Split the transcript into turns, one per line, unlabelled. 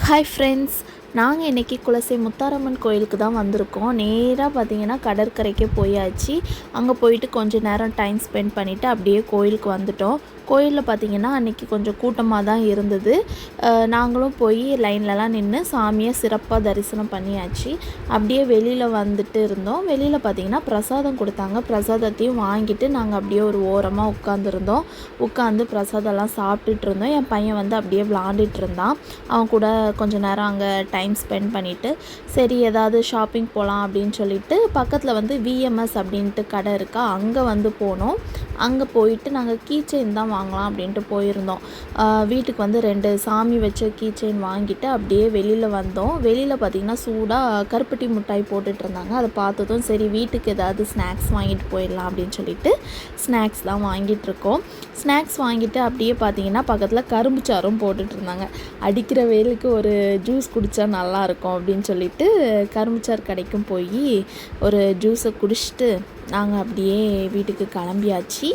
Hi friends, நாங்கள் இன்றைக்கி குலசை முத்தாரம்மன் கோயிலுக்கு தான் வந்திருக்கோம். நேராக பார்த்தீங்கன்னா கடற்கரைக்கே போயாச்சு. அங்கே போயிட்டு கொஞ்சம் நேரம் டைம் ஸ்பெண்ட் பண்ணிவிட்டு அப்படியே கோயிலுக்கு வந்துட்டோம். கோயிலில் பார்த்திங்கன்னா அன்றைக்கி கொஞ்சம் கூட்டமாக தான் இருந்தது. நாங்களும் போய் லைன்லலாம் நின்று சாமியை சிறப்பாக தரிசனம் பண்ணியாச்சு. அப்படியே வெளியில் வந்துட்டு இருந்தோம். வெளியில் பார்த்திங்கன்னா பிரசாதம் கொடுத்தாங்க. பிரசாதத்தையும் வாங்கிட்டு நாங்கள் அப்படியே ஒரு ஓரமாக உட்காந்துருந்தோம். உட்காந்து பிரசாதம்லாம் சாப்பிட்டுட்டு இருந்தோம். என் பையன் வந்து அப்படியே விளாண்டுட்டு இருந்தான். அவன் கூட கொஞ்சம் நேரம் அங்கே டைம் ஸ்பெண்ட் பண்ணிவிட்டு சரி ஏதாவது ஷாப்பிங் போகலாம் அப்படின்னு சொல்லிட்டு பக்கத்தில் வந்து விஎம்எஸ் அப்படின்ட்டு கடை இருக்கா, அங்கே வந்து போனோம். அங்கே போயிட்டு நாங்கள் கீ செயின் தான் வாங்கலாம் அப்படின்ட்டு போயிருந்தோம். வீட்டுக்கு வந்து 2 சாமி வச்ச கீ செயின் வாங்கிட்டு அப்படியே வெளியில் வந்தோம். வெளியில் பார்த்திங்கன்னா சூடாக கருப்பட்டி மிட்டாய் போட்டுட்டு இருந்தாங்க. அதை பார்த்ததும் சரி வீட்டுக்கு ஏதாவது ஸ்நாக்ஸ் வாங்கிட்டு போயிடலாம் அப்படின்னு சொல்லிட்டு ஸ்நாக்ஸ் தான் வாங்கிட்டு இருக்கோம். ஸ்நாக்ஸ் வாங்கிட்டு அப்படியே பார்த்திங்கன்னா பக்கத்தில் கரும்பு சாறும் போட்டுட்டு இருந்தாங்க. அடிக்கிற வெயிலுக்கு ஒரு ஜூஸ் குடித்தா நல்லாயிருக்கும் அப்படின்னு சொல்லிட்டு கரும்புச்சார் கடைக்கும் போய் ஒரு ஜூஸை குடிச்சிட்டு நாங்கள் அப்படியே வீட்டுக்கு கிளம்பியாச்சு.